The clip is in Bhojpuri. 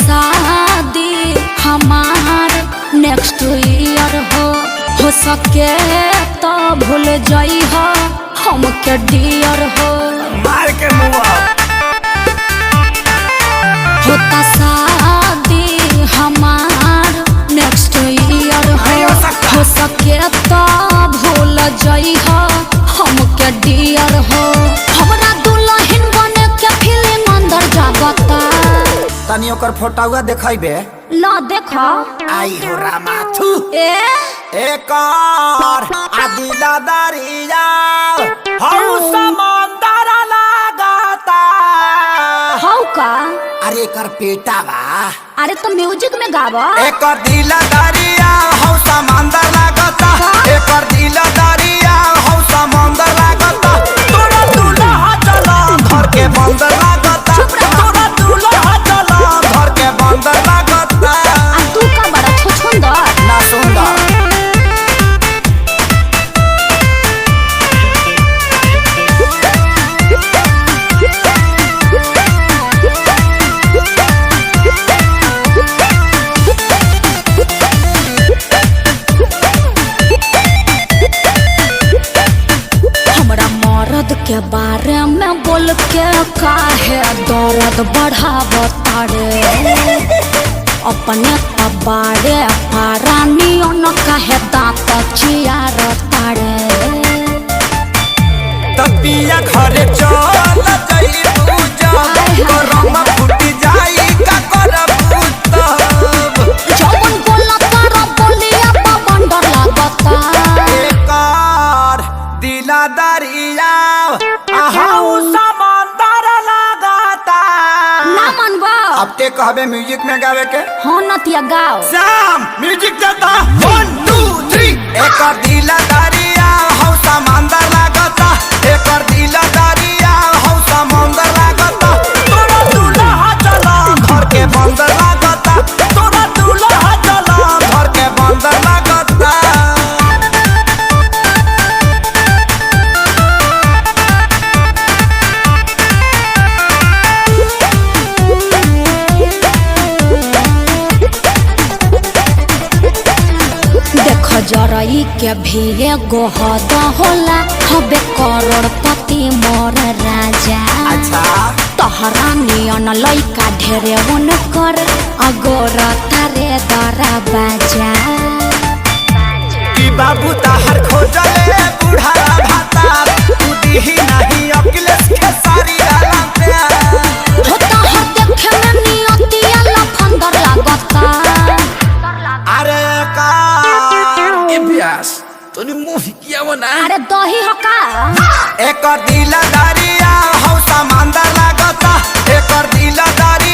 शादी हमार नेक्स्ट ईयर हो सके तो भूल जाई हो हमके डियर हो मार के मुआ होता शादी हमार नेक्स्ट ईयर हो सके तो भूल जाई हो हमके डियर हो हमरा दुल्हन बने के फिल्म अंदर जागता तनी ओकर फोटोवा देखाइबे ला देखा आई हो रामा थू एक और आदिला दरिया हौ समंदर लागता हौ का अरे कर पेटा बा अरे तो म्यूजिक में गावा एक दिल दरिया हौ समंदर लागता एक दिल दरिया हौ समंदर लागता तोरा दूल्हा चला घर के बंदर लागता तोरा दूल्हा चला घर के बंदर लागता आ तू का बड़ा छुछुंदर ना सुंदर के बारे में बोल के काहे दर्द बढ़ावता रे अपने तबाड़े पारानियों न काहे दांत चियारता रे तपिया घरे चल जाई पूजा करम फूटी जाई का करबू तब जवन बोला तारा बोलिया बंदर लागता एकर दिला दरिया आहू समंदर लागता ना मनबा अब ते कहबे म्यूजिक में गावे के हाँ नतिया गाओ शाम म्यूजिक देता 1 2 3 एकर दिला दरिया हौ समंदर लागता एकर दिला दरिया हौ समंदर लागता तोरा दूल्हा चला घर के बंदर लागता तोरा दूल्हा चला घर के बंदर लागता जरई के भी एगो हद होला हबे करोड़पति मोर राजा अच्छा तोहरा नियन लइका ढेरे उन कर अगोर तारे दरा बाजा कि बाबू ताहर खोजले बूढ़ा भाता उदी नहीं अखिलेश के सारी डाला प्यार होता हर देखे में नियतिया लफंदर लागता अरे का इब्यास तोनी मुंह किया वो ना अरे दही हका एक दिल दरिया हौ समंदर लागता एक दिल दरिया